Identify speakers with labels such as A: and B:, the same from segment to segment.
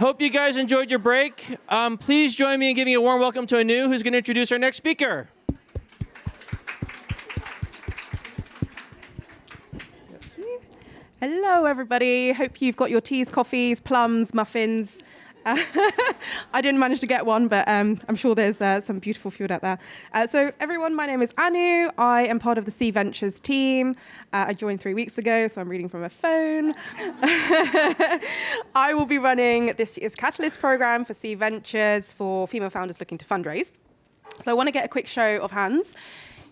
A: Hope you guys enjoyed your break. Please join me in giving a warm welcome to Anu, who's going to introduce our next speaker.
B: Hello, everybody. Hope you've got your teas, coffees, plums, muffins. I didn't manage to get one, but I'm sure there's some beautiful food out there. So everyone, my name is Anu. I am part of the C Ventures team. I joined 3 weeks ago, so I'm reading from a phone. I will be running this year's Catalyst program for C Ventures for female founders looking to fundraise. So I want to get a quick show of hands.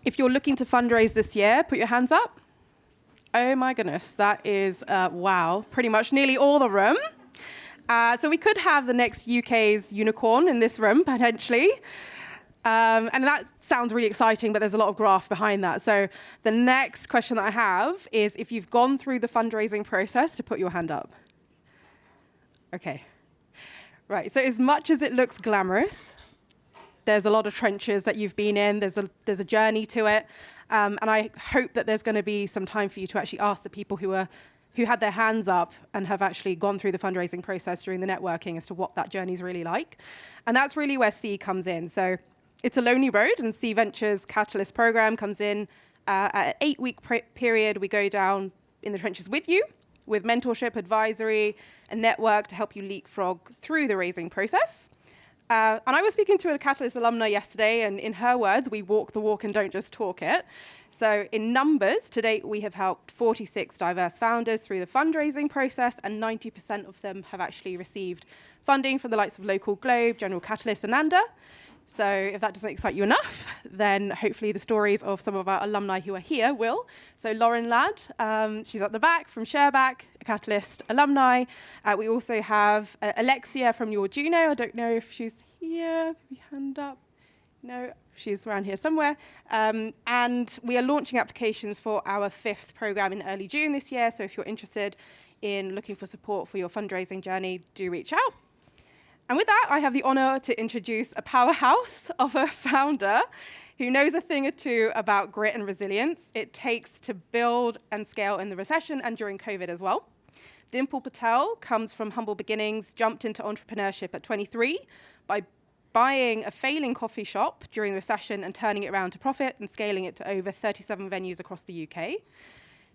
B: If you're looking to fundraise this year, put your hands up. Oh my goodness, that is, wow, pretty much nearly all the room. So we could have the next UK's unicorn in this room, potentially. And that sounds really exciting, but there's a lot of graft behind that. So the next question that I have is if you've gone through the fundraising process, to put your hand up. Okay. Right, so as much as it looks glamorous, there's a lot of trenches that you've been in. There's a journey to it. And I hope that there's going to be some time for you to actually ask the people who had their hands up and have actually gone through the fundraising process during the networking as to what that journey is really like. And that's really where C comes in. So it's a lonely road, and C Ventures Catalyst program comes in at an 8-week period. We go down in the trenches with you, with mentorship, advisory, and network to help you leapfrog through the raising process. And I was speaking to a Catalyst alumna yesterday, and in her words, we walk the walk and don't just talk it. So in numbers, to date, we have helped 46 diverse founders through the fundraising process, and 90% of them have actually received funding from the likes of Local Globe, General Catalyst, and Antler. So if that doesn't excite you enough, then hopefully the stories of some of our alumni who are here will. So Lauren Ladd, she's at the back from Shareback, a Catalyst alumni. We also have Alexia from Your Juno. I don't know if she's here. Maybe hand up. No, she's around here somewhere. And we are launching applications for our 5th program in early June this year. So if you're interested in looking for support for your fundraising journey, do reach out. And with that, I have the honor to introduce a powerhouse of a founder who knows a thing or two about grit and resilience it takes to build and scale in the recession and during COVID as well. Dimple Patel comes from humble beginnings, jumped into entrepreneurship at 23 by buying a failing coffee shop during the recession and turning it around to profit and scaling it to over 37 venues across the UK.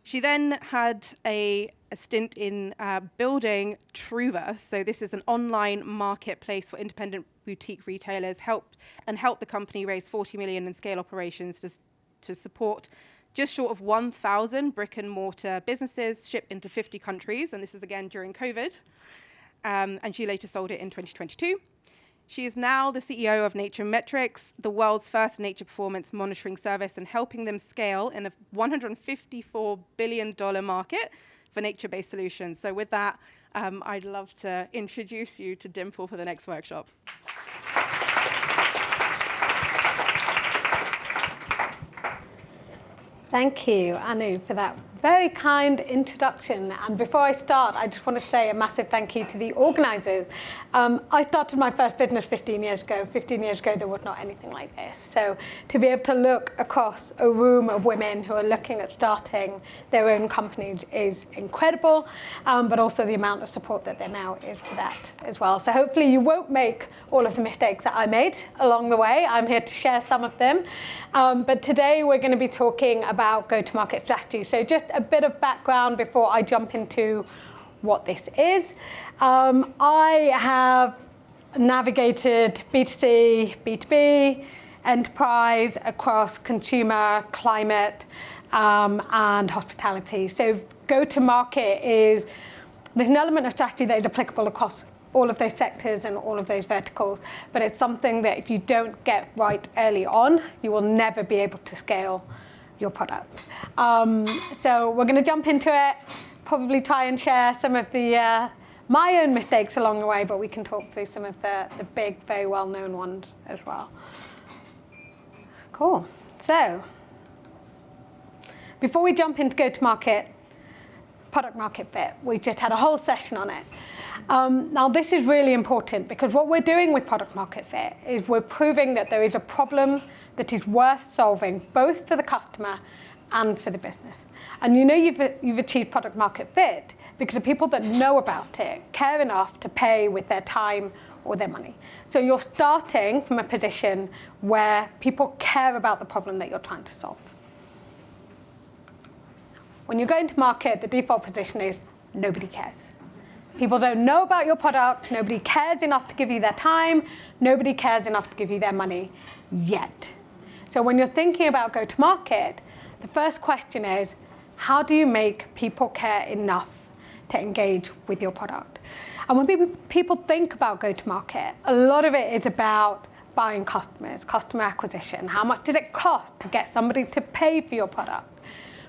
B: She then had a stint in building Trouva. So this is an online marketplace for independent boutique retailers, helped the company raise 40 million and scale operations to support just short of 1,000 brick and mortar businesses shipped into 50 countries. And this is again during COVID. And she later sold it in 2022. She is now the CEO of NatureMetrics, the world's first nature performance monitoring service, and helping them scale in a $154 billion market for nature-based solutions. So with that, I'd love to introduce you to Dimple for the next workshop.
C: Thank you, Anu, for that very kind introduction. And before I start, I just want to say a massive thank you to the organizers. I started my first business 15 years ago. 15 years ago, there was not anything like this. So to be able to look across a room of women who are looking at starting their own companies is incredible, but also the amount of support that there now is for that as well. So hopefully you won't make all of the mistakes that I made along the way. I'm here to share some of them. But today we're going to be talking about go-to-market strategy. So just a bit of background before I jump into what this is. I have navigated B2C, B2B, enterprise across consumer, climate, and hospitality. So go-to-market is, there's an element of strategy that is applicable across all of those sectors and all of those verticals, but it's something that if you don't get right early on, you will never be able to scale your product. So we're going to jump into it, probably try and share some of the my own mistakes along the way, but we can talk through some of the big, very well-known ones as well. Cool. So before we jump into go-to-market, product market fit, we just had a whole session on it. Now this is really important because what we're doing with product market fit is we're proving that there is a problem that is worth solving both for the customer and for the business. And you know you've achieved product market fit because the people that know about it care enough to pay with their time or their money. So you're starting from a position where people care about the problem that you're trying to solve. When you're going to market, the default position is nobody cares. People don't know about your product, nobody cares enough to give you their time, nobody cares enough to give you their money yet. So when you're thinking about go-to-market, the first question is, how do you make people care enough to engage with your product? And when people think about go-to-market, a lot of it is about buying customers, customer acquisition. How much did it cost to get somebody to pay for your product?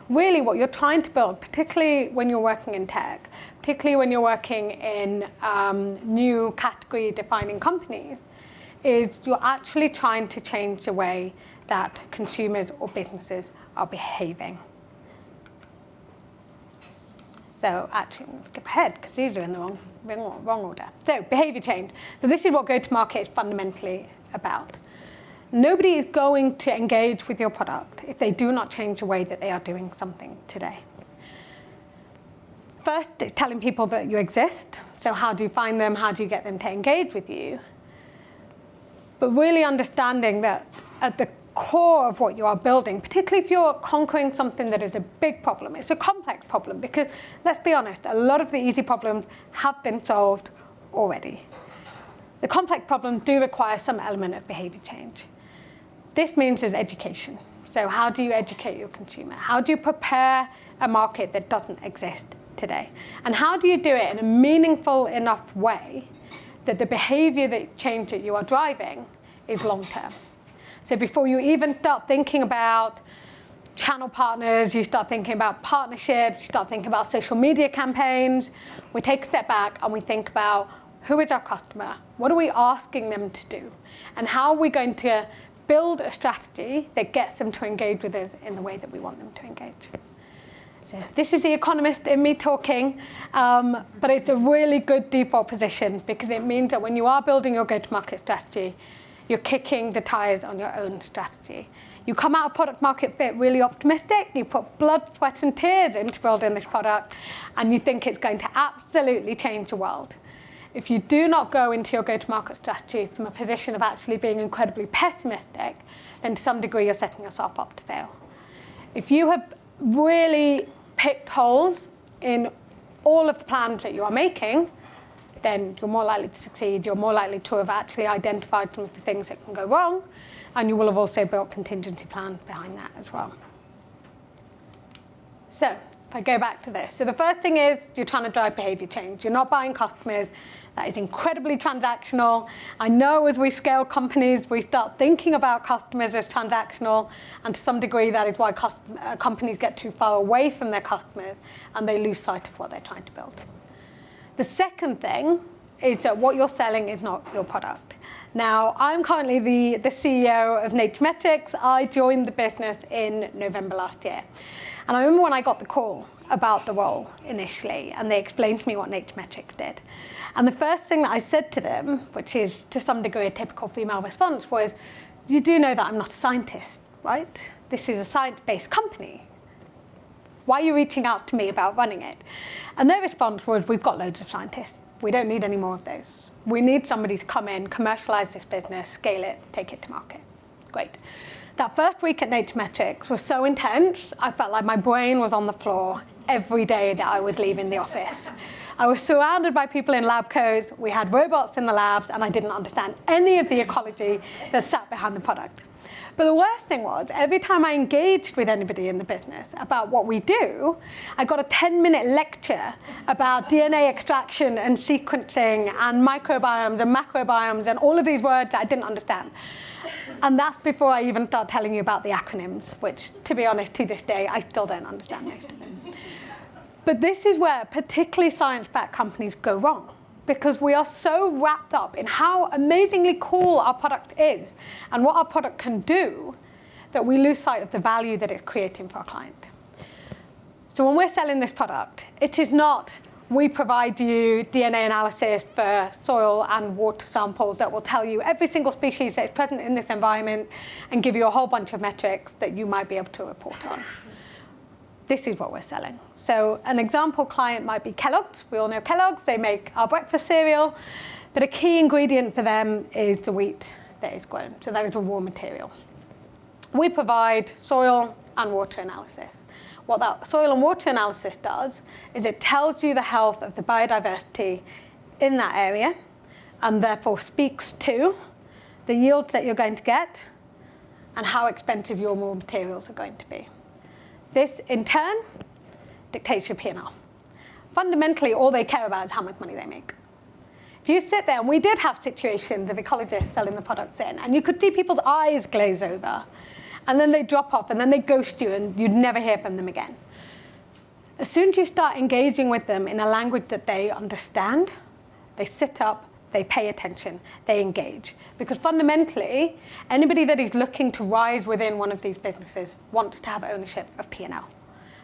C: Really what you're trying to build, particularly when you're working in tech, particularly when you're working in new category defining companies, is you're actually trying to change the way that consumers or businesses are behaving. So actually, let's skip ahead because these are in the wrong order. So behavior change. So this is what go-to-market is fundamentally about. Nobody is going to engage with your product if they do not change the way that they are doing something today. First, it's telling people that you exist. So how do you find them? How do you get them to engage with you? But really understanding that at the core of what you are building, particularly if you're conquering something that is a big problem, it's a complex problem because, let's be honest, a lot of the easy problems have been solved already. The complex problems do require some element of behavior change. This means is education. So how do you educate your consumer? How do you prepare a market that doesn't exist today? And how do you do it in a meaningful enough way that the behavior change that you are driving is long-term? So before you even start thinking about channel partners, you start thinking about partnerships, you start thinking about social media campaigns, we take a step back and we think about who is our customer? What are we asking them to do? And how are we going to build a strategy that gets them to engage with us in the way that we want them to engage? So this is the economist in me talking, but it's a really good default position because it means that when you are building your go-to-market strategy, you're kicking the tires on your own strategy. You come out of product market fit really optimistic, you put blood, sweat, and tears into building this product, and you think it's going to absolutely change the world. If you do not go into your go-to-market strategy from a position of actually being incredibly pessimistic, then to some degree you're setting yourself up to fail. If you have really picked holes in all of the plans that you are making, then you're more likely to succeed. You're more likely to have actually identified some of the things that can go wrong, and you will have also built contingency plans behind that as well. So if I go back to this. So the first thing is you're trying to drive behavior change. You're not buying customers. That is incredibly transactional. I know as we scale companies, we start thinking about customers as transactional, and to some degree that is why companies get too far away from their customers and they lose sight of what they're trying to build. The second thing is that what you're selling is not your product. Now, I'm currently the CEO of NatureMetrics. I joined the business in November last year. And I remember when I got the call about the role initially, and they explained to me what NatureMetrics did. And the first thing that I said to them, which is to some degree a typical female response, was, you do know that I'm not a scientist, right? This is a science-based company. Why are you reaching out to me about running it? And their response was, we've got loads of scientists. We don't need any more of those. We need somebody to come in, commercialize this business, scale it, take it to market. Great. That first week at NatureMetrics was so intense, I felt like my brain was on the floor every day that I was leaving the office. I was surrounded by people in lab coats, we had robots in the labs, and I didn't understand any of the ecology that sat behind the product. But the worst thing was, every time I engaged with anybody in the business about what we do, I got a 10-minute lecture about DNA extraction and sequencing and microbiomes and macrobiomes and all of these words that I didn't understand. And that's before I even start telling you about the acronyms, which, to be honest, to this day, I still don't understand most of them. But this is where particularly science-backed companies go wrong, because we are so wrapped up in how amazingly cool our product is and what our product can do that we lose sight of the value that it's creating for our client. So when we're selling this product, it is not we provide you DNA analysis for soil and water samples that will tell you every single species that is present in this environment and give you a whole bunch of metrics that you might be able to report on. this is what we're selling. So an example client might be Kellogg's. We all know Kellogg's. They make our breakfast cereal. But a key ingredient for them is the wheat that is grown. So that is a raw material. We provide soil and water analysis. What that soil and water analysis does is it tells you the health of the biodiversity in that area, and therefore speaks to the yields that you're going to get and how expensive your raw materials are going to be. This, in turn, dictates your P&L. Fundamentally, all they care about is how much money they make. If you sit there, and we did have situations of ecologists selling the products in, and you could see people's eyes glaze over, and then they drop off, and then they ghost you, and you'd never hear from them again. As soon as you start engaging with them in a language that they understand, they sit up, they pay attention, they engage. Because fundamentally, anybody that is looking to rise within one of these businesses wants to have ownership of P&L.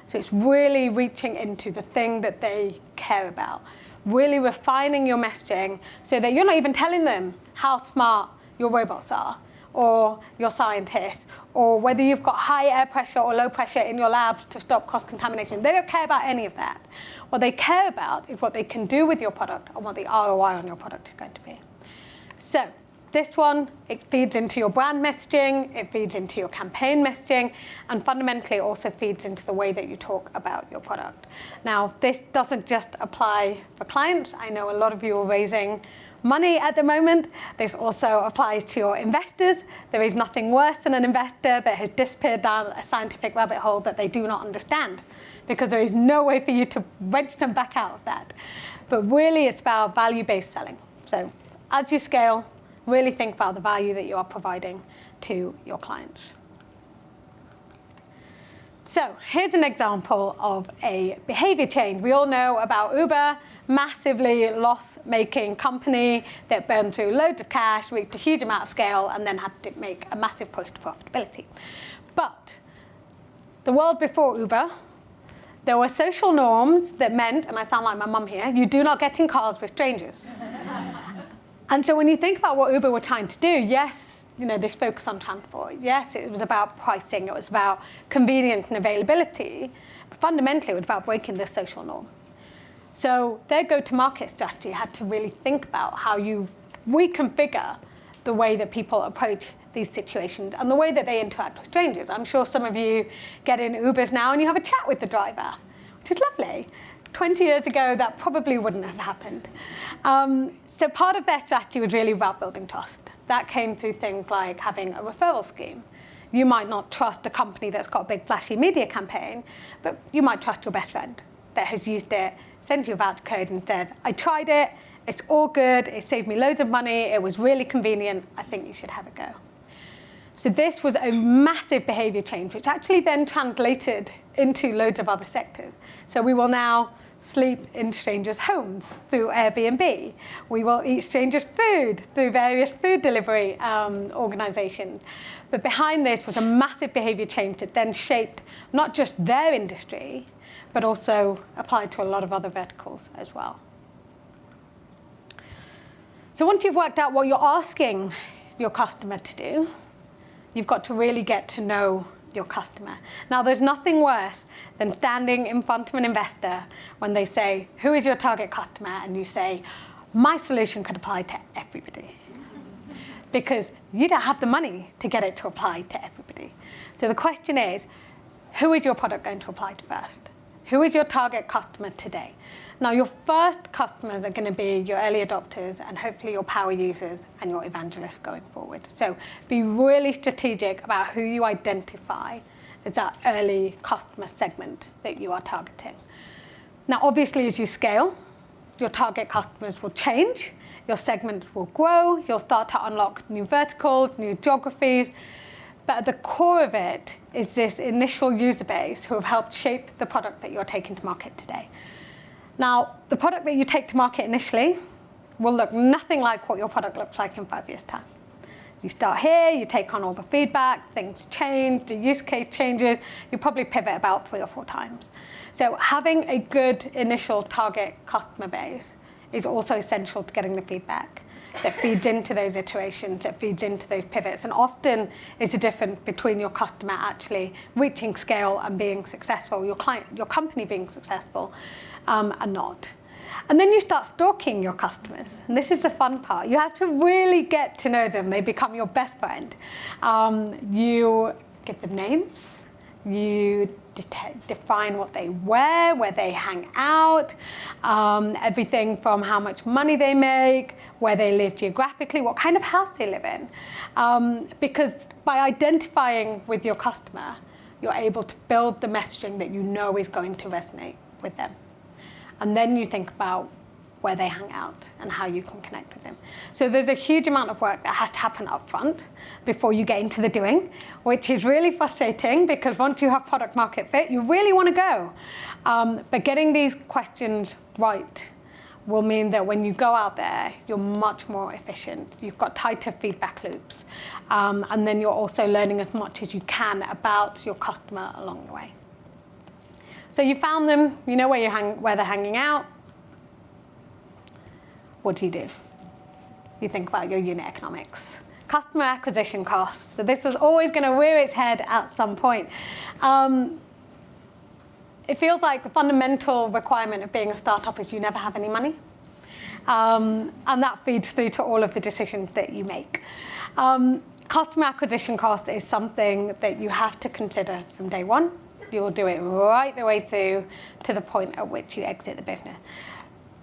C: So it's really reaching into the thing that they care about, really refining your messaging so that you're not even telling them how smart your robots are, or your scientists, or whether you've got high air pressure or low pressure in your labs to stop cross-contamination. They don't care about any of that. What they care about is what they can do with your product and what the ROI on your product is going to be. So this one, it feeds into your brand messaging, it feeds into your campaign messaging, and fundamentally it also feeds into the way that you talk about your product. Now, this doesn't just apply for clients. I know a lot of you are raising money at the moment. This also applies to your investors. There is nothing worse than an investor that has disappeared down a scientific rabbit hole that they do not understand, because there is no way for you to wrench them back out of that. But really, it's about value-based selling. So as you scale, really think about the value that you are providing to your clients. So here's an example of a behavior change. We all know about Uber, massively loss-making company that burned through loads of cash, reached a huge amount of scale, and then had to make a massive push to profitability. But the world before Uber, there were social norms that meant, and I sound like my mum here, you do not get in cars with strangers. And so when you think about what Uber were trying to do, yes, this focus on transport. Yes, it was about pricing. It was about convenience and availability. But fundamentally, it was about breaking this social norm. So their go-to-market strategy had to really think about how you reconfigure the way that people approach these situations and the way that they interact with strangers. I'm sure some of you get in Ubers now and you have a chat with the driver, which is lovely. 20 years ago, that probably wouldn't have happened. So part of their strategy was really about building trust. That came through things like having a referral scheme. You might not trust a company that's got a big flashy media campaign, but you might trust your best friend that has used it, sends you a voucher code and says, I tried it, it's all good, it saved me loads of money, it was really convenient, I think you should have a go. So this was a massive behavior change, which actually then translated into loads of other sectors. So we will now sleep in strangers' homes through Airbnb. We will eat strangers' food through various food delivery organizations. But behind this was a massive behavior change that then shaped not just their industry, but also applied to a lot of other verticals as well. So once you've worked out what you're asking your customer to do, you've got to really get to know your customer. Now, there's nothing worse than standing in front of an investor when they say, who is your target customer? And you say, my solution could apply to everybody. Because you don't have the money to get it to apply to everybody. So the question is, who is your product going to apply to first? Who is your target customer today? Now, your first customers are going to be your early adopters and hopefully your power users and your evangelists going forward. So be really strategic about who you identify as that early customer segment that you are targeting. Now, obviously, as you scale, your target customers will change, your segments will grow, you'll start to unlock new verticals, new geographies. But at the core of it is this initial user base who have helped shape the product that you're taking to market today. Now, the product that you take to market initially will look nothing like what your product looks like in 5 years' time. You start here, you take on all the feedback, things change, the use case changes, you probably pivot about 3 or 4 times. So having a good initial target customer base is also essential to getting the feedback. that feeds into those iterations, that feeds into those pivots, and often is the difference between your customer actually reaching scale and being successful, your company being successful, and not. And then you start stalking your customers. And this is the fun part. You have to really get to know them. They become your best friend. You give them names. You define what they wear, where they hang out, everything from how much money they make, where they live geographically, what kind of house they live in. Because by identifying with your customer, you're able to build the messaging that you know is going to resonate with them. And then you think about where they hang out and how you can connect with them. So there's a huge amount of work that has to happen up front before you get into the doing, which is really frustrating because once you have product market fit, you really want to go. But getting these questions right will mean that when you go out there, you're much more efficient. You've got tighter feedback loops. And then you're also learning as much as you can about your customer along the way. So you found them, you know where they're hanging out. What do? You think about your unit economics. Customer acquisition costs. So this was always going to rear its head at some point. It feels like the fundamental requirement of being a startup is you never have any money. And that feeds through to all of the decisions that you make. Customer acquisition cost is something that you have to consider from day one. You'll do it right the way through to the point at which you exit the business.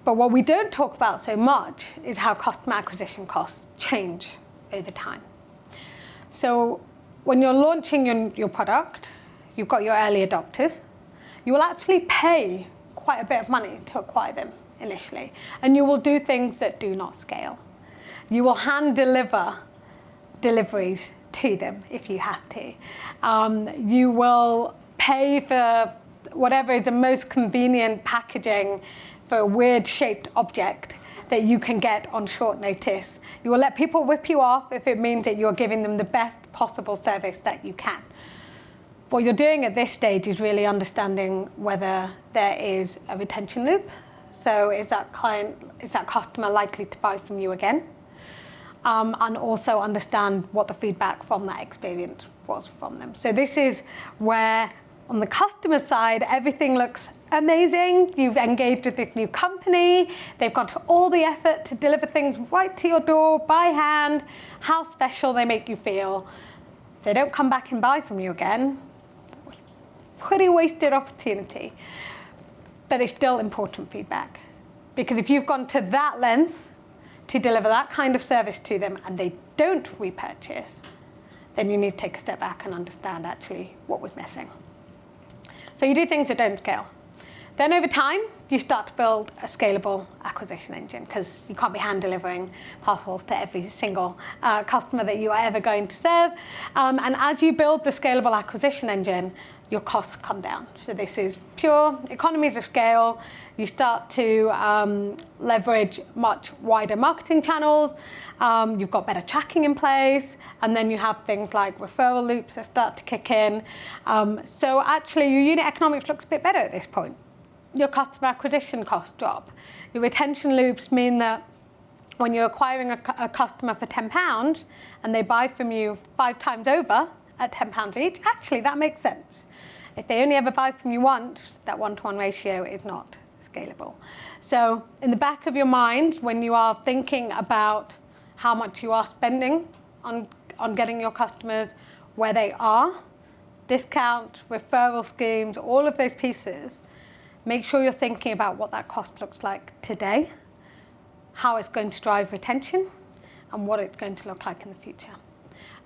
C: But what we don't talk about so much is how customer acquisition costs change over time. So when you're launching your product, you've got your early adopters. You will actually pay quite a bit of money to acquire them initially. And you will do things that do not scale. You will hand deliver deliveries to them if you have to. You will pay for whatever is the most convenient packaging for a weird shaped object that you can get on short notice. You will let people rip you off if it means that you're giving them the best possible service that you can. What you're doing at this stage is really understanding whether there is a retention loop. So is that customer likely to buy from you again? And also understand what the feedback from that experience was from them. So this is where, on the customer side, everything looks amazing. You've engaged with this new company. They've gone to all the effort to deliver things right to your door by hand. How special they make you feel. If they don't come back and buy from you again, pretty wasted opportunity. But it's still important feedback. Because if you've gone to that length to deliver that kind of service to them and they don't repurchase, then you need to take a step back and understand actually what was missing. So you do things that don't scale. Then over time, you start to build a scalable acquisition engine because you can't be hand delivering parcels to every single customer that you are ever going to serve. And as you build the scalable acquisition engine, your costs come down. So this is pure economies of scale. You start to leverage much wider marketing channels. You've got better tracking in place. And then you have things like referral loops that start to kick in. So actually, your unit economics looks a bit better at this point. Your customer acquisition costs drop. Your retention loops mean that when you're acquiring a customer for £10 and they buy from you 5 times over at £10 each, actually that makes sense. If they only ever buy from you once, that 1-to-1 ratio is not scalable. So in the back of your mind, when you are thinking about how much you are spending on getting your customers where they are, discounts, referral schemes, all of those pieces, make sure you're thinking about what that cost looks like today, how it's going to drive retention, and what it's going to look like in the future.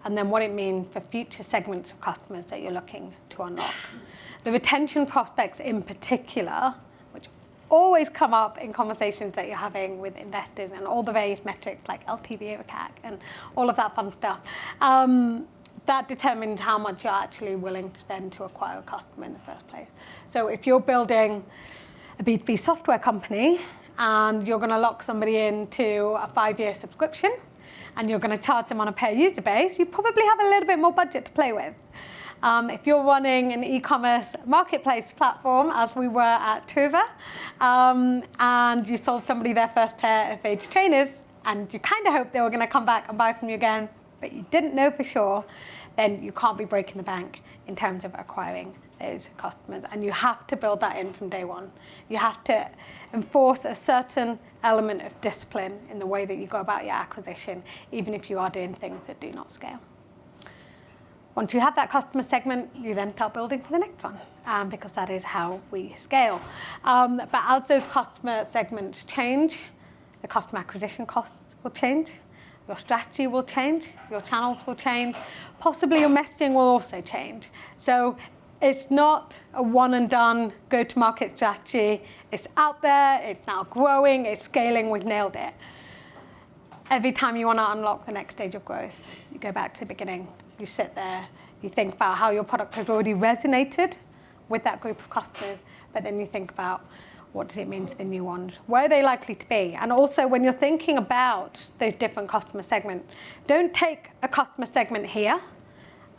C: And then what it means for future segments of customers that you're looking to unlock. The retention prospects in particular, which always come up in conversations that you're having with investors and all the various metrics like LTV over CAC and all of that fun stuff, that determines how much you're actually willing to spend to acquire a customer in the first place. So if you're building a B2B software company and you're going to lock somebody into a 5-year subscription and you're going to charge them on a per user base, you probably have a little bit more budget to play with. If you're running an e-commerce marketplace platform, as we were at Trouva, and you sold somebody their first pair of Age trainers, and you kind of hope they were going to come back and buy from you again, but you didn't know for sure, then you can't be breaking the bank in terms of acquiring those customers. And you have to build that in from day one. You have to enforce a certain element of discipline in the way that you go about your acquisition, even if you are doing things that do not scale. Once you have that customer segment, you then start building for the next one, because that is how we scale. But as those customer segments change, the customer acquisition costs will change, your strategy will change, your channels will change, possibly your messaging will also change. So it's not a one and done go-to-market strategy. It's out there, it's now growing, it's scaling, we've nailed it. Every time you want to unlock the next stage of growth, you go back to the beginning. You sit there, you think about how your product has already resonated with that group of customers, but then you think about what does it mean to the new ones? Where are they likely to be? And also when you're thinking about those different customer segments, don't take a customer segment here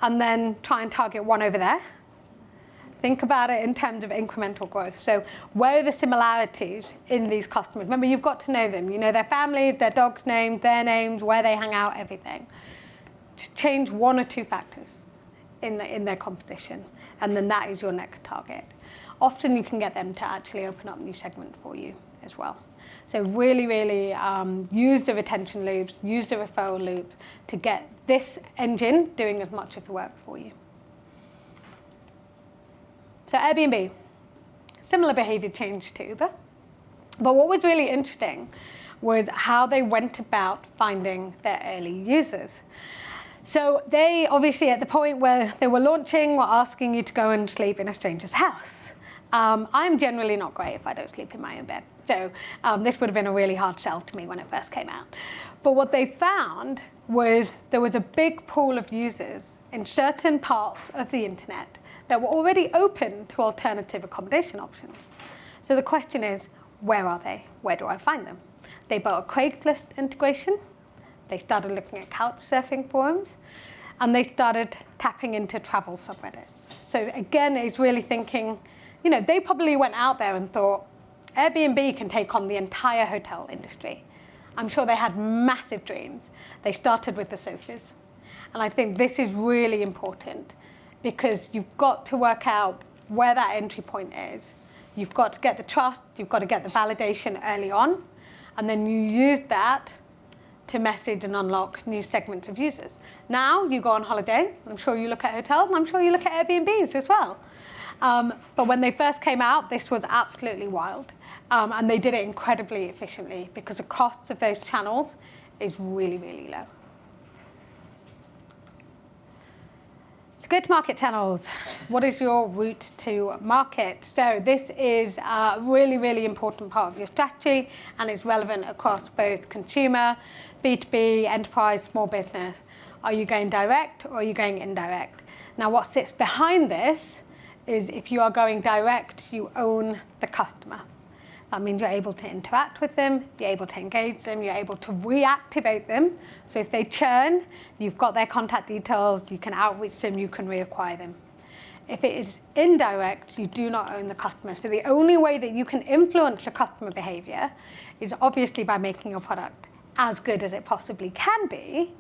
C: and then try and target one over there. Think about it in terms of incremental growth. So where are the similarities in these customers? Remember, you've got to know them. You know their families, their dogs' names, their names, where they hang out, everything. Just change one or two factors in their composition, and then that is your next target. Often you can get them to actually open up new segments for you as well. So really, really use the retention loops, use the referral loops to get this engine doing as much of the work for you. So Airbnb, similar behavior change to Uber. But what was really interesting was how they went about finding their early users. So they obviously, at the point where they were launching, were asking you to go and sleep in a stranger's house. I'm generally not great if I don't sleep in my own bed. So this would have been a really hard sell to me when it first came out. But what they found was there was a big pool of users in certain parts of the internet that were already open to alternative accommodation options. So the question is, where are they? Where do I find them? They built a Craigslist integration. They started looking at couch surfing forums, and they started tapping into travel subreddits. So again, it's really thinking, you know, they probably went out there and thought, Airbnb can take on the entire hotel industry. I'm sure they had massive dreams. They started with the sofas. And I think this is really important because you've got to work out where that entry point is. You've got to get the trust, you've got to get the validation early on, and then you use that to message and unlock new segments of users. Now you go on holiday, I'm sure you look at hotels, and I'm sure you look at Airbnbs as well. But when they first came out, this was absolutely wild. And they did it incredibly efficiently because the costs of those channels is really, really low. So go-to-market channels. What is your route to market? So this is a really, really important part of your strategy, and it's relevant across both consumer, B2B, enterprise, small business. Are you going direct or are you going indirect? Now, what sits behind this is if you are going direct, you own the customer. That means you're able to interact with them, you're able to engage them, you're able to reactivate them. So if they churn, you've got their contact details, you can outreach them, you can reacquire them. If it is indirect, you do not own the customer. So the only way that you can influence the customer behavior is obviously by making your product as good as it possibly can be,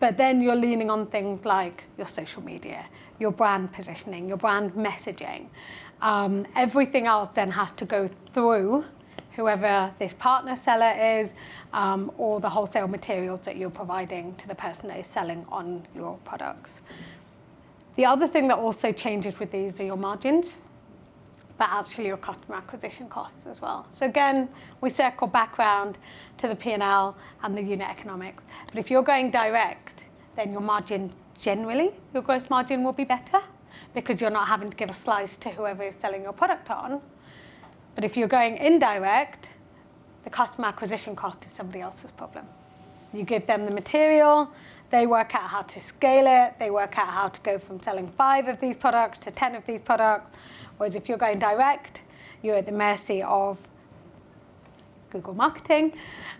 C: but then you're leaning on things like your social media, your brand positioning, your brand messaging. Everything else then has to go through whoever this partner seller is, or the wholesale materials that you're providing to the person that is selling on your products. The other thing that also changes with these are your margins, but actually your customer acquisition costs as well. So again, we circle back around to the P&L and the unit economics. But if you're going direct, then your margin generally, your gross margin will be better because you're not having to give a slice to whoever is selling your product on. But if you're going indirect, the customer acquisition cost is somebody else's problem. You give them the material, they work out how to scale it, they work out how to go from selling 5 of these products to 10 of these products. Whereas if you're going direct, you're at the mercy of Google marketing,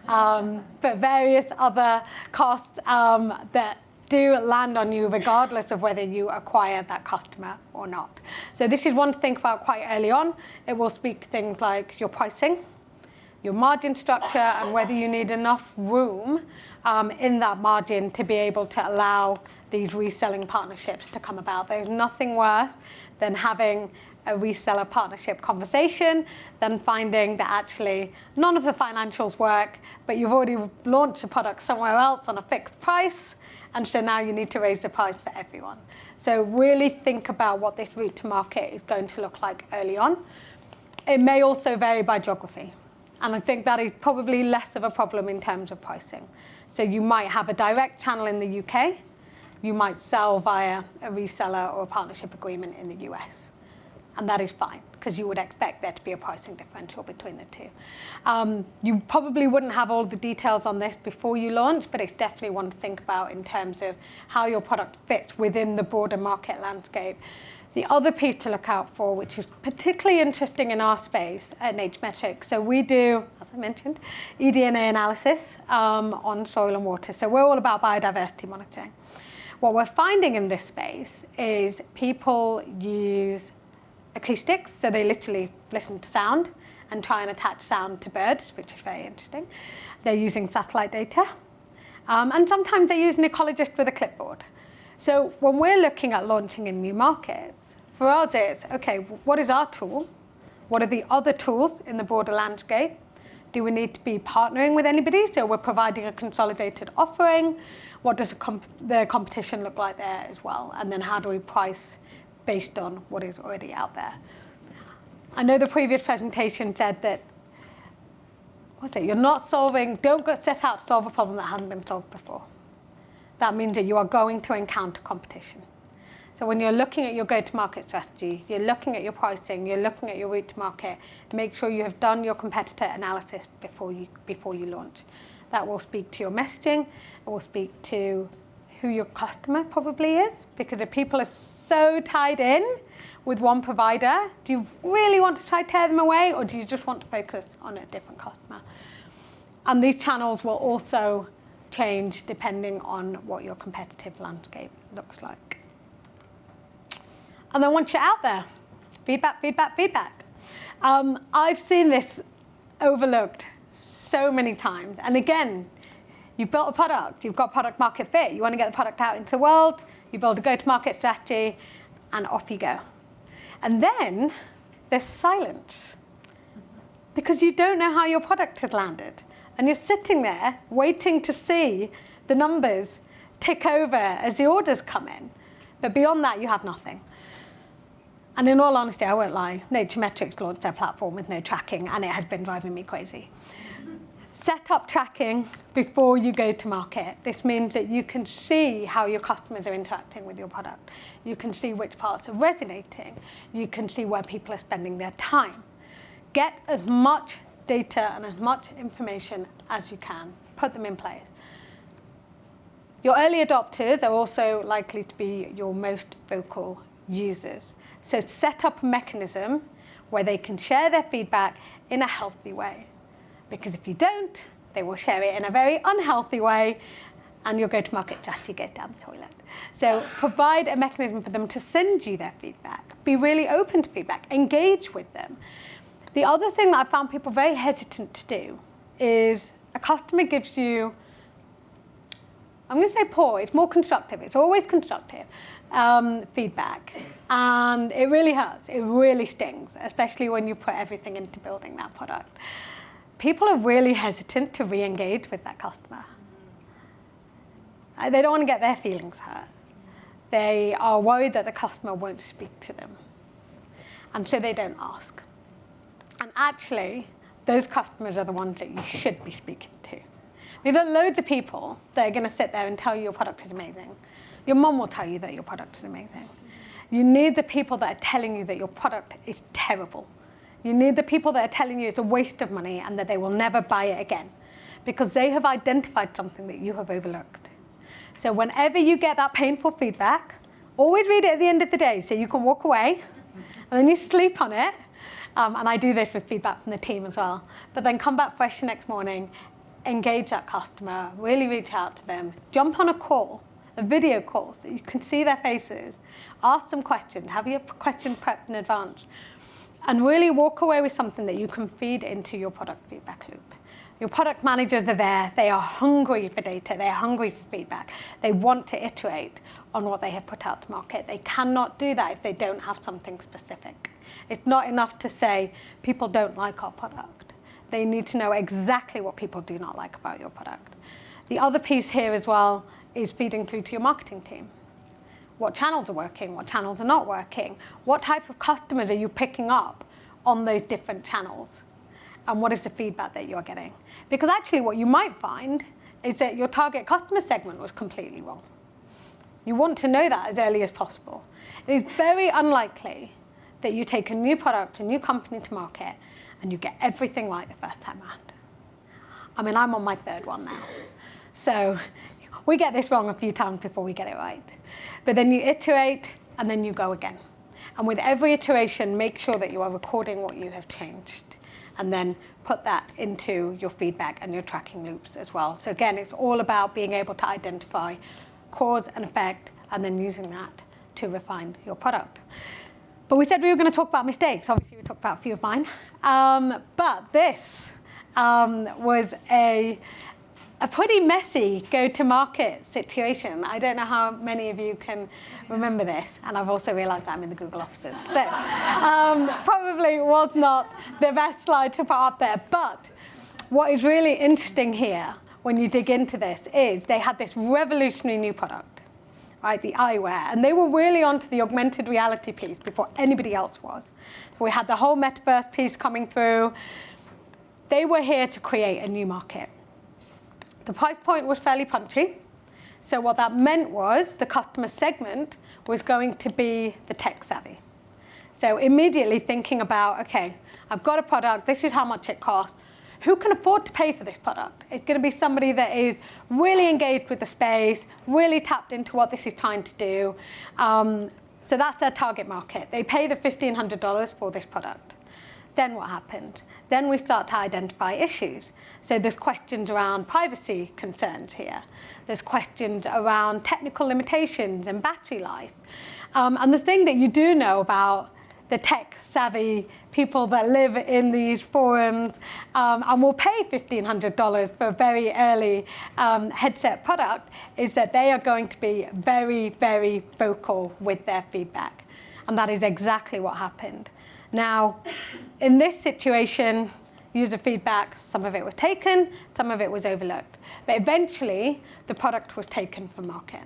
C: but various other costs that do land on you regardless of whether you acquire that customer or not. So this is one to think about quite early on. It will speak to things like your pricing, your margin structure and whether you need enough room in that margin to be able to allow these reselling partnerships to come about. There's nothing worse than having a reseller partnership conversation than finding that actually none of the financials work, but you've already launched a product somewhere else on a fixed price, and so now you need to raise the price for everyone. So really think about what this route to market is going to look like early on. It may also vary by geography, and I think that is probably less of a problem in terms of pricing. So you might have a direct channel in the UK, you might sell via a reseller or a partnership agreement in the US. And that is fine, because you would expect there to be a pricing differential between the two. You probably wouldn't have all the details on this before you launch, but it's definitely one to think about in terms of how your product fits within the broader market landscape. The other piece to look out for, which is particularly interesting in our space at NatureMetrics, so we do, as I mentioned, eDNA analysis on soil and water. So we're all about biodiversity monitoring. What we're finding in this space is people use acoustics, so they literally listen to sound and try and attach sound to birds, which is very interesting. They're using satellite data. And sometimes they use an ecologist with a clipboard. So when we're looking at launching in new markets, for us it's, okay, what is our tool? What are the other tools in the broader landscape? Do we need to be partnering with anybody? So we're providing a consolidated offering. What does the competition look like there as well? And then how do we price based on what is already out there? I know the previous presentation said that, don't go set out to solve a problem that hasn't been solved before. That means that you are going to encounter competition. So when you're looking at your go-to-market strategy, you're looking at your pricing, you're looking at your route to market, make sure you have done your competitor analysis before you launch. That will speak to your messaging, it will speak to who your customer probably is, because if people are so tied in with one provider, do you really want to try to tear them away, or do you just want to focus on a different customer? And these channels will also change depending on what your competitive landscape looks like. And then once you're out there, feedback, feedback, feedback. I've seen this overlooked so many times. And again, you've built a product, you've got product market fit, you want to get the product out into the world, you build a go-to-market strategy, and off you go. And then there's silence, because you don't know how your product has landed. And you're sitting there waiting to see the numbers tick over as the orders come in. But beyond that, you have nothing. And in all honesty, I won't lie, NatureMetrics launched their platform with no tracking, and it has been driving me crazy. Set up tracking before you go to market. This means that you can see how your customers are interacting with your product. You can see which parts are resonating. You can see where people are spending their time. Get as much data and as much information as you can. Put them in place. Your early adopters are also likely to be your most vocal users. So set up a mechanism where they can share their feedback in a healthy way. Because if you don't, they will share it in a very unhealthy way, and your go-to-market strategy goes down the toilet. So provide a mechanism for them to send you their feedback. Be really open to feedback. Engage with them. The other thing that I found people very hesitant to do is a customer gives you, I'm going to say poor, it's more constructive, it's always constructive feedback. And it really hurts, it really stings, especially when you put everything into building that product. People are really hesitant to re-engage with that customer. They don't want to get their feelings hurt. They are worried that the customer won't speak to them. And so they don't ask. And actually, those customers are the ones that you should be speaking to. There are loads of people that are going to sit there and tell you your product is amazing. Your mom will tell you that your product is amazing. You need the people that are telling you that your product is terrible. You need the people that are telling you it's a waste of money and that they will never buy it again, because they have identified something that you have overlooked. So whenever you get that painful feedback, always read it at the end of the day so you can walk away, and then you sleep on it. And I do this with feedback from the team as well. But then come back fresh the next morning, engage that customer, really reach out to them, jump on a call, a video call, so you can see their faces, ask them questions, have your questions prepped in advance. and really walk away with something that you can feed into your product feedback loop. Your product managers are there. They are hungry for data. They are hungry for feedback. They want to iterate on what they have put out to market. They cannot do that if they don't have something specific. It's not enough to say, people don't like our product. They need to know exactly what people do not like about your product. The other piece here as well is feeding through to your marketing team. What channels are working? What channels are not working? What type of customers are you picking up on those different channels? And what is the feedback that you're getting? Because actually what you might find is that your target customer segment was completely wrong. You want to know that as early as possible. It is very unlikely that you take a new product, a new company to market, and you get everything right the first time around. I mean, I'm on my third one now. So we get this wrong a few times before we get it right. But then you iterate, and then you go again. And with every iteration, make sure that you are recording what you have changed, and then put that into your feedback and your tracking loops as well. So again, it's all about being able to identify cause and effect, and then using that to refine your product. But we said we were going to talk about mistakes. Obviously, we talked about a few of mine. But this was a pretty messy go-to-market situation. I don't know how many of you can remember this, and I've also realized I'm in the Google offices. So probably was not the best slide to put up there. But what is really interesting here when you dig into this is they had this revolutionary new product, right, the eyewear, and they were really onto the augmented reality piece before anybody else was. So we had the whole metaverse piece coming through. They were here to create a new market. The price point was fairly punchy. So what that meant was the customer segment was going to be the tech savvy. So immediately thinking about, okay, I've got a product, this is how much it costs. Who can afford to pay for this product? It's going to be somebody that is really engaged with the space, really tapped into what this is trying to do. So that's their target market. They pay the $1,500 for this product. Then what happened? Then we start to identify issues. So there's questions around privacy concerns here. There's questions around technical limitations and battery life. And the thing that you do know about the tech-savvy people that live in these forums and will pay $1,500 for a very early headset product is that they are going to be very, very vocal with their feedback. And that is exactly what happened. Now, in this situation, user feedback, some of it was taken, some of it was overlooked. But eventually, the product was taken from market.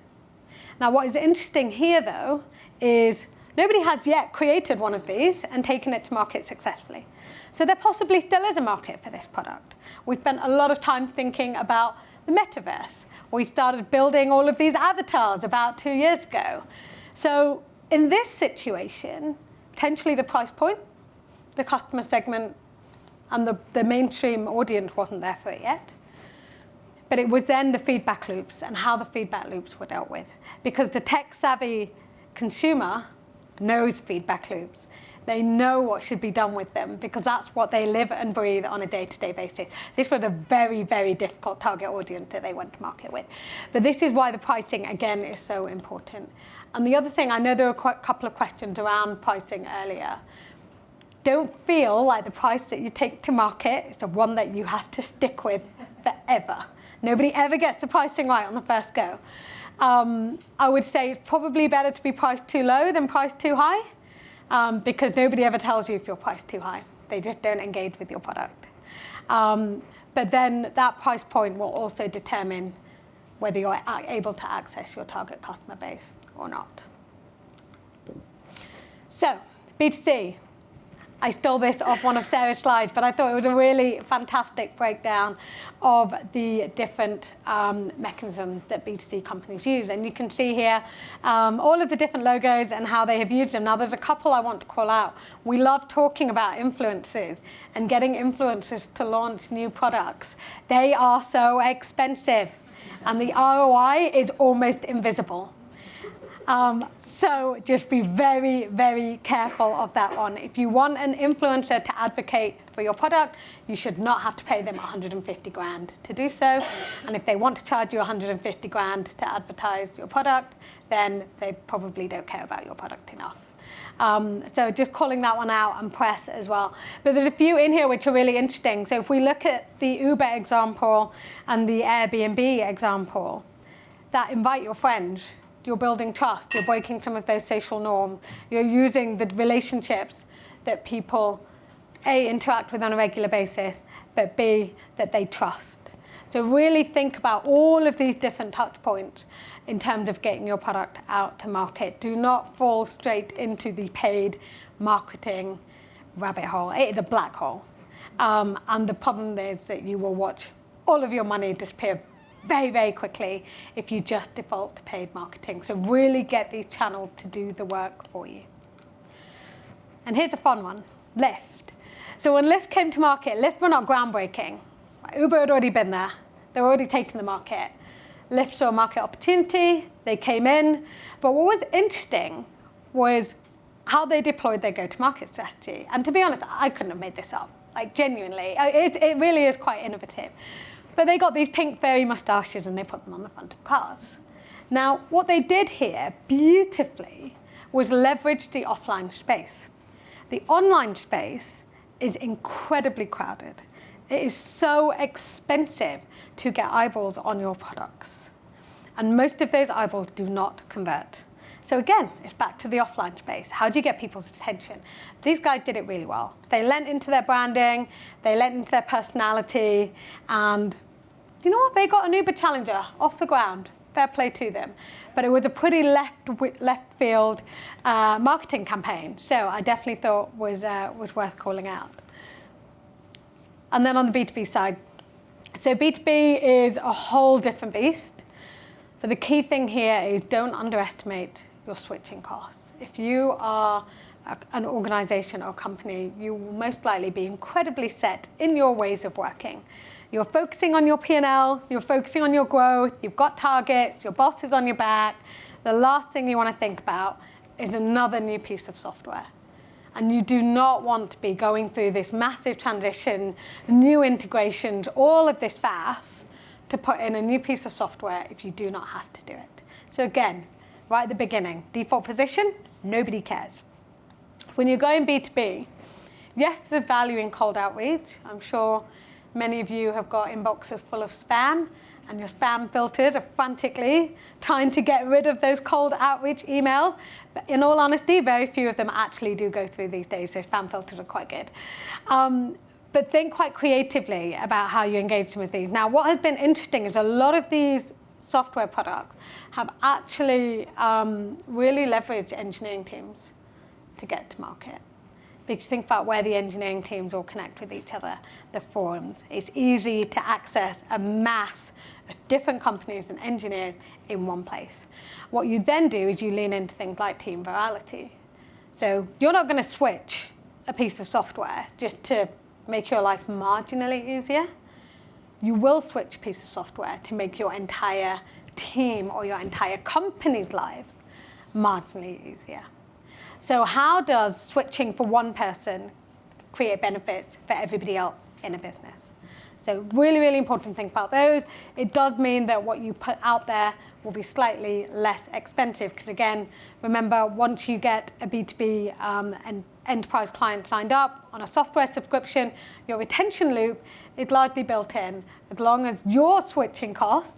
C: Now, what is interesting here, though, is nobody has yet created one of these and taken it to market successfully. So there possibly still is a market for this product. We spent a lot of time thinking about the metaverse. We started building all of these avatars about 2 years ago. So in this situation, potentially the price point, the customer segment, and the mainstream audience wasn't there for it yet. But it was then the feedback loops and how the feedback loops were dealt with. Because the tech-savvy consumer knows feedback loops. They know what should be done with them because that's what they live and breathe on a day-to-day basis. This was a very, very difficult target audience that they went to market with. But this is why the pricing, again, is so important. And the other thing, I know there were a couple of questions around pricing earlier. Don't feel like the price that you take to market is the one that you have to stick with forever. Nobody ever gets the pricing right on the first go. I would say it's probably better to be priced too low than priced too high because nobody ever tells you if you're priced too high. They just don't engage with your product. But then that price point will also determine whether you're able to access your target customer base or not. So, B2C. I stole this off one of Sarah's slides, but I thought it was a really fantastic breakdown of the different mechanisms that B2C companies use. And you can see here all of the different logos and how they have used them. Now, there's a couple I want to call out. We love talking about influencers and getting influencers to launch new products. They are so expensive, and the ROI is almost invisible. So just be very, very careful of that one. If you want an influencer to advocate for your product, you should not have to pay them 150 grand to do so. And if they want to charge you 150 grand to advertise your product, then they probably don't care about your product enough. So just calling that one out, and press as well. But there's a few in here which are really interesting. So if we look at the Uber example and the Airbnb example, that invite your friends, you're building trust, you're breaking some of those social norms, you're using the relationships that people, A, interact with on a regular basis, but B, that they trust. So really think about all of these different touch points in terms of getting your product out to market. Do not fall straight into the paid marketing rabbit hole. It is a black hole. And the problem is that you will watch all of your money disappear very, very quickly if you just default to paid marketing. So really get these channels to do the work for you. And here's a fun one, Lyft. So when Lyft came to market, Lyft were not groundbreaking. Uber had already been there. They were already taking the market. Lyft saw a market opportunity. They came in. But what was interesting was how they deployed their go-to-market strategy. And to be honest, I couldn't have made this up. Like, genuinely. It really is quite innovative. But they got these pink fairy mustaches and they put them on the front of cars. Now, what they did here beautifully was leverage the offline space. The online space is incredibly crowded. It is so expensive to get eyeballs on your products. And most of those eyeballs do not convert. So again, it's back to the offline space. How do you get people's attention? These guys did it really well. They lent into their branding, they lent into their personality, and you know what? They got an Uber Challenger off the ground. Fair play to them. But it was a pretty left field marketing campaign. So I definitely thought was worth calling out. And then on the B2B side. So B2B is a whole different beast. But the key thing here is don't underestimate your switching costs. If you are an organization or company, you will most likely be incredibly set in your ways of working. You're focusing on your P&L, you're focusing on your growth, you've got targets, your boss is on your back. The last thing you want to think about is another new piece of software. And you do not want to be going through this massive transition, new integrations, all of this faff to put in a new piece of software if you do not have to do it. So again, right at the beginning, default position, nobody cares. When you're going B2B, yes, there's value in cold outreach. I'm sure many of you have got inboxes full of spam, and your spam filters are frantically trying to get rid of those cold outreach emails. But in all honesty, very few of them actually do go through these days, so spam filters are quite good. But think quite creatively about how you engage with these. Now, what has been interesting is a lot of these software products have actually really leveraged engineering teams to get to market. Because think about where the engineering teams all connect with each other, the forums. It's easy to access a mass of different companies and engineers in one place. What you then do is you lean into things like team virality. So you're not going to switch a piece of software just to make your life marginally easier. You will switch a piece of software to make your entire team or your entire company's lives marginally easier. So how does switching for one person create benefits for everybody else in a business? So really, really important to think about those. It does mean that what you put out there will be slightly less expensive because again, remember, once you get a B2B and enterprise client signed up on a software subscription, your retention loop is largely built in as long as your switching costs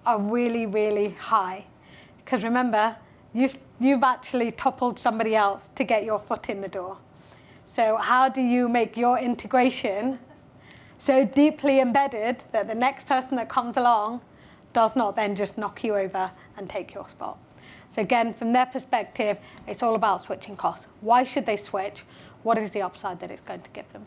C: are really, really high. Because remember, you've actually toppled somebody else to get your foot in the door. So how do you make your integration so deeply embedded that the next person that comes along does not then just knock you over and take your spot? So again, from their perspective, it's all about switching costs. Why should they switch? What is the upside that it's going to give them?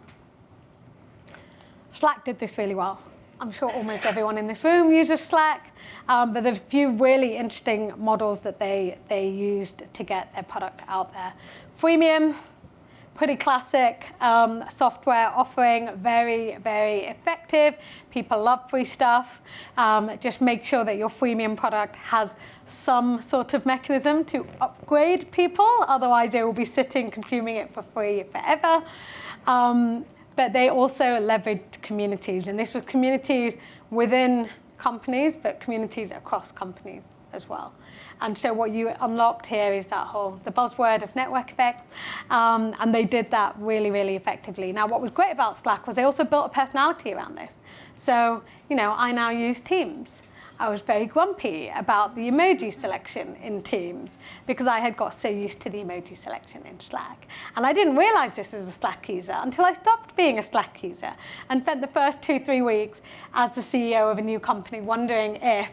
C: Slack did this really well. I'm sure almost everyone in this room uses Slack, but there's a few really interesting models that they used to get their product out there. Freemium, pretty classic software offering, very, very effective. People love free stuff. Just make sure that your freemium product has some sort of mechanism to upgrade people, otherwise they will be sitting consuming it for free forever. But they also leveraged communities, and this was communities within companies, but communities across companies as well. And so what you unlocked here is the buzzword of network effects, and they did that really, really effectively. Now, what was great about Slack was they also built a personality around this. So, I now use Teams. I was very grumpy about the emoji selection in Teams because I had got so used to the emoji selection in Slack. And I didn't realize this as a Slack user until I stopped being a Slack user and spent the first 2-3 weeks as the CEO of a new company wondering if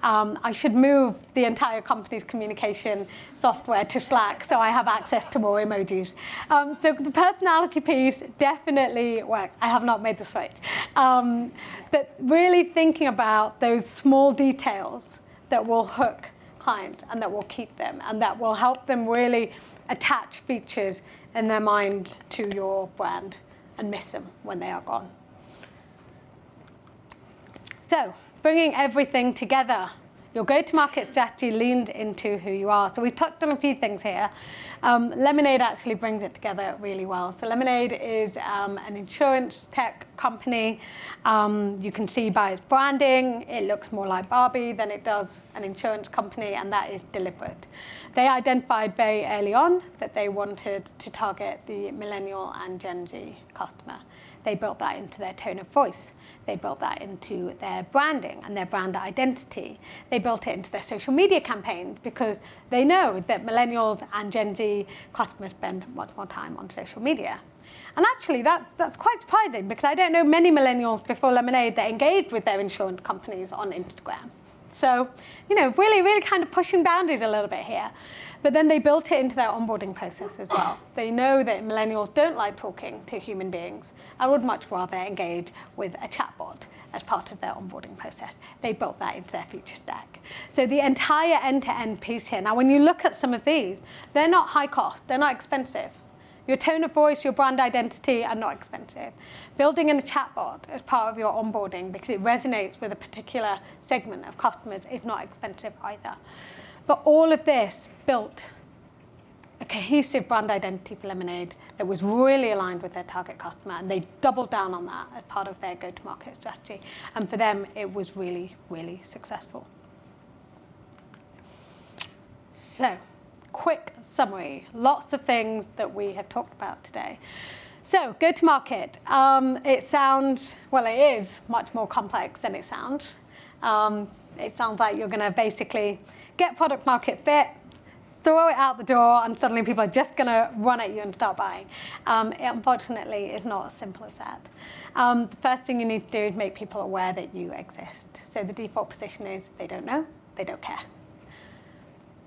C: I should move the entire company's communication software to Slack so I have access to more emojis. So the personality piece definitely worked. I have not made the switch. But really thinking about those small details that will hook clients and that will keep them and that will help them really attach features in their mind to your brand and miss them when they are gone. So, bringing everything together. Your go-to-market strategy leaned into who you are. So we've touched on a few things here. Lemonade actually brings it together really well. So Lemonade is an insurance tech company. You can see by its branding, it looks more like Barbie than it does an insurance company, and that is deliberate. They identified very early on that they wanted to target the millennial and Gen Z customer. They built that into their tone of voice. They built that into their branding and their brand identity. They built it into their social media campaigns because they know that millennials and Gen Z customers spend much more time on social media. And actually, that's quite surprising because I don't know many millennials before Lemonade that engaged with their insurance companies on Instagram. So, really, really kind of pushing boundaries a little bit here. But then they built it into their onboarding process as well. They know that millennials don't like talking to human beings. I would much rather engage with a chatbot as part of their onboarding process. They built that into their feature stack. So the entire end-to-end piece here. Now, when you look at some of these, they're not high cost. They're not expensive. Your tone of voice, your brand identity are not expensive. Building in a chatbot as part of your onboarding because it resonates with a particular segment of customers is not expensive either. But all of this built a cohesive brand identity for Lemonade that was really aligned with their target customer, and they doubled down on that as part of their go-to-market strategy. And for them, it was really, really successful. So, quick summary. Lots of things that we have talked about today. So, go-to-market. It is much more complex than it sounds. It sounds like you're going to basically get product market fit, throw it out the door, and suddenly people are just going to run at you and start buying. It unfortunately is not as simple as that. The first thing you need to do is make people aware that you exist. So the default position is they don't know, they don't care.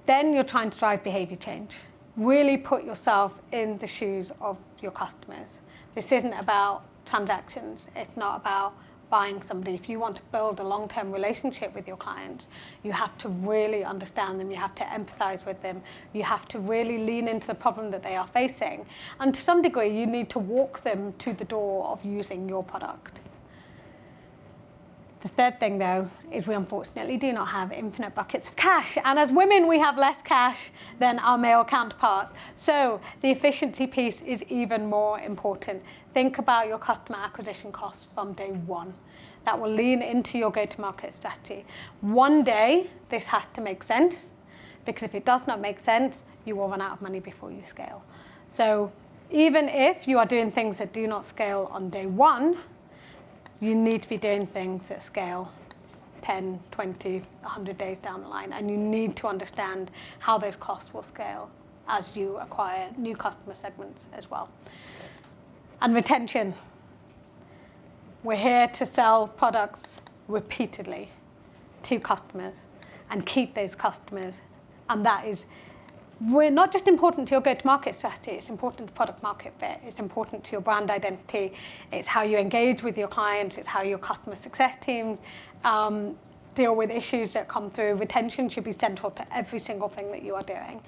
C: Then you're trying to drive behavior change. Really put yourself in the shoes of your customers. This isn't about transactions. It's not about buying somebody. If you want to build a long-term relationship with your clients, you have to really understand them. You have to empathize with them. You have to really lean into the problem that they are facing. And to some degree, you need to walk them to the door of using your product. The third thing, though, is we unfortunately do not have infinite buckets of cash. And as women, we have less cash than our male counterparts. So the efficiency piece is even more important. Think about your customer acquisition costs from day one. That will lean into your go-to-market strategy. One day, this has to make sense, because if it does not make sense, you will run out of money before you scale. So even if you are doing things that do not scale on day one, you need to be doing things that scale 10, 20, 100 days down the line. And you need to understand how those costs will scale as you acquire new customer segments as well. And retention. We're here to sell products repeatedly to customers and keep those customers. And that is not just important to your go-to-market strategy, it's important to product market fit, it's important to your brand identity, it's how you engage with your clients, it's how your customer success teams deal with issues that come through. Retention should be central to every single thing that you are doing,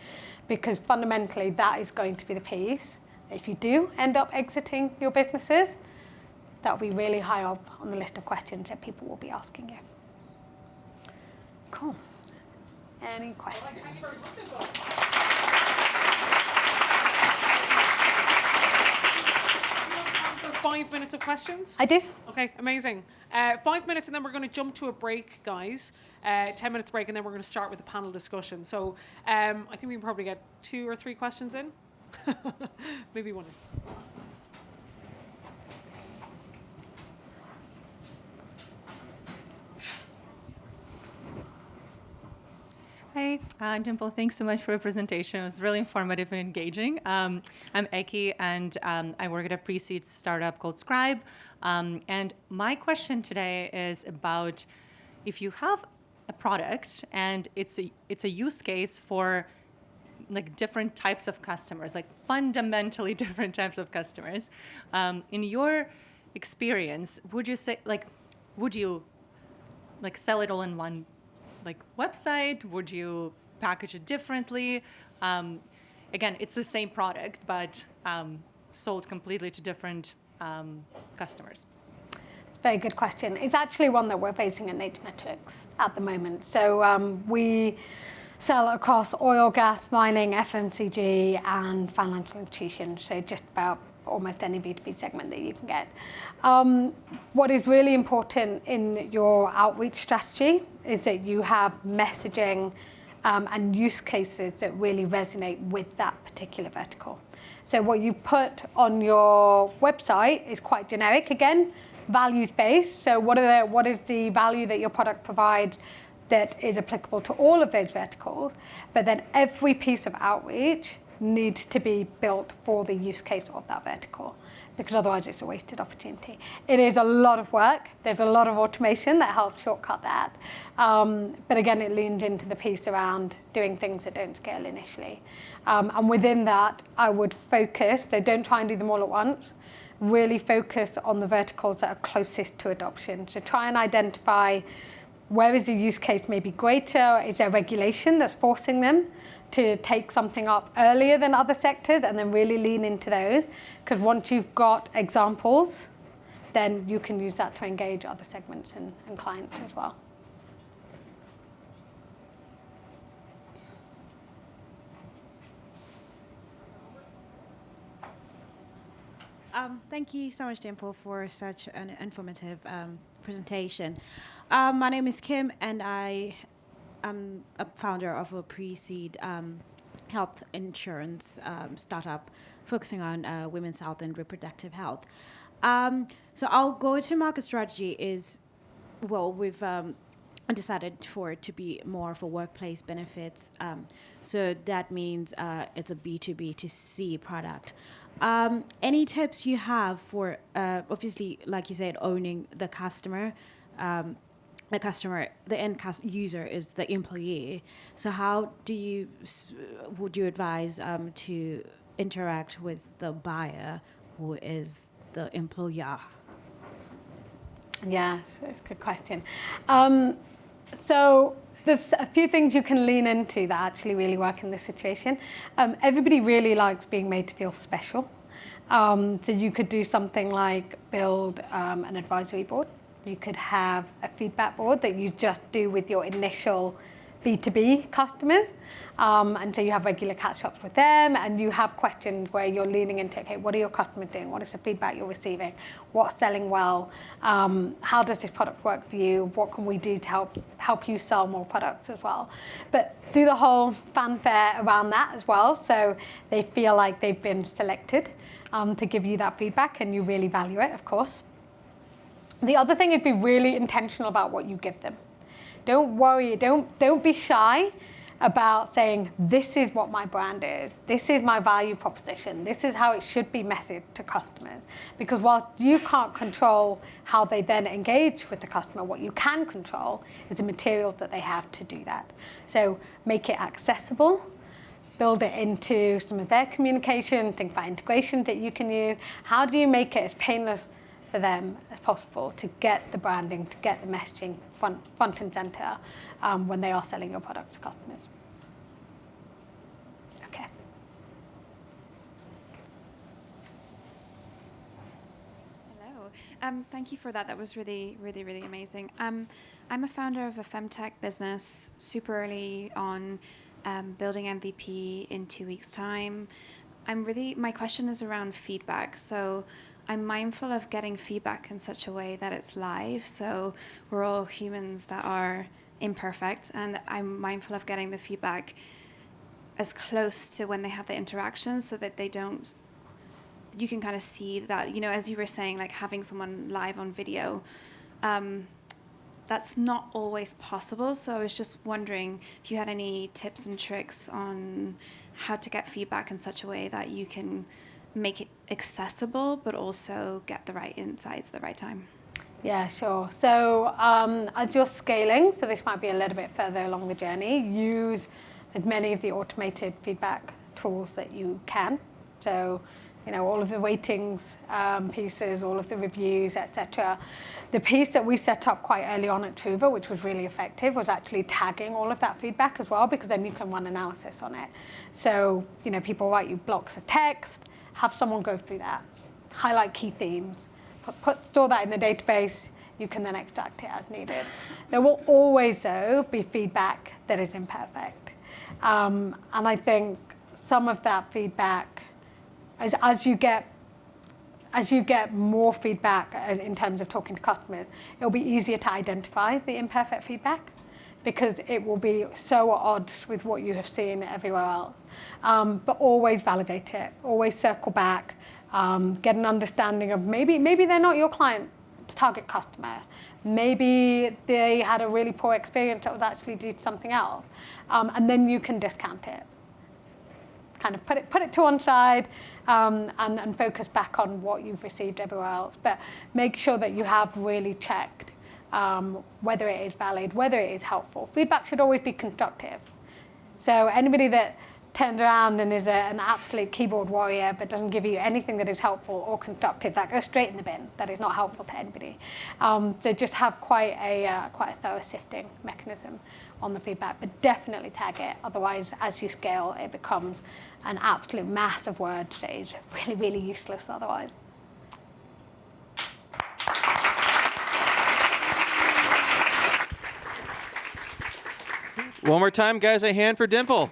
C: because fundamentally that is going to be the piece. If you do end up exiting your businesses, that will be really high up on the list of questions that people will be asking you. Cool. Any questions?
D: 5 minutes of questions?
C: I do.
D: Okay, amazing. 5 minutes, and then we're going to jump to a break, guys. 10 minutes break, and then we're going to start with the panel discussion. So I think we can probably get 2 or 3 questions in. Maybe one.
E: Hi, Dimple. Thanks so much for your presentation. It was really informative and engaging. I'm Eki, and I work at a pre-seed startup called Scribe. And my question today is about if you have a product and it's a use case for like different types of customers, like fundamentally different types of customers. In your experience, would you say would you sell it all in one website? Would you package it differently? Again, it's the same product, but sold completely to different customers.
C: It's a very good question. It's actually one that we're facing at NatureMetrics at the moment. So we sell across oil, gas, mining, FMCG, and financial institutions. So just about almost any B2B segment that you can get. What is really important in your outreach strategy is that you have messaging and use cases that really resonate with that particular vertical. So what you put on your website is quite generic, again, values-based. So what is the value that your product provides that is applicable to all of those verticals? But then every piece of outreach needs to be built for the use case of that vertical, because otherwise it's a wasted opportunity. It is a lot of work. There's a lot of automation that helps shortcut that. But again, it leans into the piece around doing things that don't scale initially. And within that, I would focus, so don't try and do them all at once, really focus on the verticals that are closest to adoption. So try and identify where is the use case maybe greater? Is there regulation that's forcing them to take something up earlier than other sectors, and then really lean into those? Because once you've got examples, then you can use that to engage other segments and clients as well.
F: Thank you so much, Dimple, for such an informative presentation. My name is Kim, and I am a founder of a pre-seed health insurance startup focusing on women's health and reproductive health. So our go-to-market strategy is, well, we've decided for it to be more for workplace benefits. So that means it's a B2B2C product. Any tips you have for, obviously, like you said, owning the customer? The end user is the employee. So how would you advise to interact with the buyer, who is the employer?
C: Yeah, that's a good question. So there's a few things you can lean into that actually really work in this situation. Everybody really likes being made to feel special. So you could do something like build an advisory board. You could have a feedback board that you just do with your initial B2B customers. And so you have regular catch-ups with them, and you have questions where you're leaning into, okay, what are your customers doing? What is the feedback you're receiving? What's selling well? How does this product work for you? What can we do to help you sell more products as well? But do the whole fanfare around that as well, so they feel like they've been selected to give you that feedback, and you really value it, of course. The other thing is be really intentional about what you give them. Don't worry, don't be shy about saying, this is what my brand is. This is my value proposition. This is how it should be messaged to customers. Because while you can't control how they then engage with the customer, what you can control is the materials that they have to do that. So make it accessible. Build it into some of their communication. Think about integrations that you can use. How do you make it as painless for them as possible to get the branding, to get the messaging front and center when they are selling your product to customers? Okay.
G: Hello. Thank you for that. That was really, really, really amazing. I'm a founder of a femtech business, super early on, building MVP in 2 weeks' time. My question is around feedback. So I'm mindful of getting feedback in such a way that it's live. So we're all humans that are imperfect, and I'm mindful of getting the feedback as close to when they have the interaction so that they don't, you can kind of see that, you know, as you were saying, like having someone live on video, that's not always possible. So I was just wondering if you had any tips and tricks on how to get feedback in such a way that you can make it accessible, but also get the right insights at the right time.
C: Yeah, sure. So as you're scaling, so this might be a little bit further along the journey, use as many of the automated feedback tools that you can. So, you know, all of the ratings pieces, all of the reviews, etc. The piece that we set up quite early on at Trouva, which was really effective, was actually tagging all of that feedback as well, because then you can run analysis on it. So, you know, people write you blocks of text, have someone go through that, highlight key themes, store that in the database. You can then extract it as needed. There will always, though, be feedback that is imperfect. And I think some of that feedback, as you get more feedback in terms of talking to customers, it'll be easier to identify the imperfect feedback, because it will be so at odds with what you have seen everywhere else. But always validate it, always circle back, get an understanding of maybe they're not your target customer. Maybe they had a really poor experience that was actually due to something else. And then you can discount it. Kind of put it to one side and focus back on what you've received everywhere else. But make sure that you have really checked whether it is valid, whether it is helpful. Feedback should always be constructive. So anybody that turns around and is an absolute keyboard warrior but doesn't give you anything that is helpful or constructive, that goes straight in the bin. That is not helpful to anybody. So just have quite a thorough sifting mechanism on the feedback, but definitely tag it. Otherwise, as you scale, it becomes an absolute mass of words that is really, really useless otherwise.
A: One more time, guys, a hand for Dimple.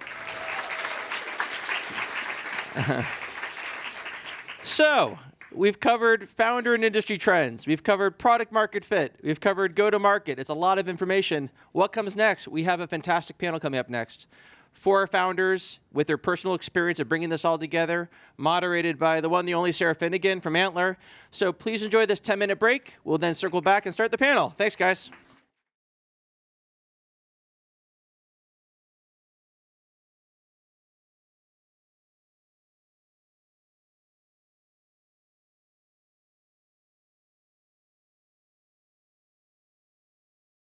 A: So, we've covered founder and industry trends. We've covered product market fit. We've covered go-to-market. It's a lot of information. What comes next? We have a fantastic panel coming up next. 4 founders with their personal experience of bringing this all together, moderated by the one, the only Sarah Finnegan from Antler. So please enjoy this 10-minute break. We'll then circle back and start the panel. Thanks, guys.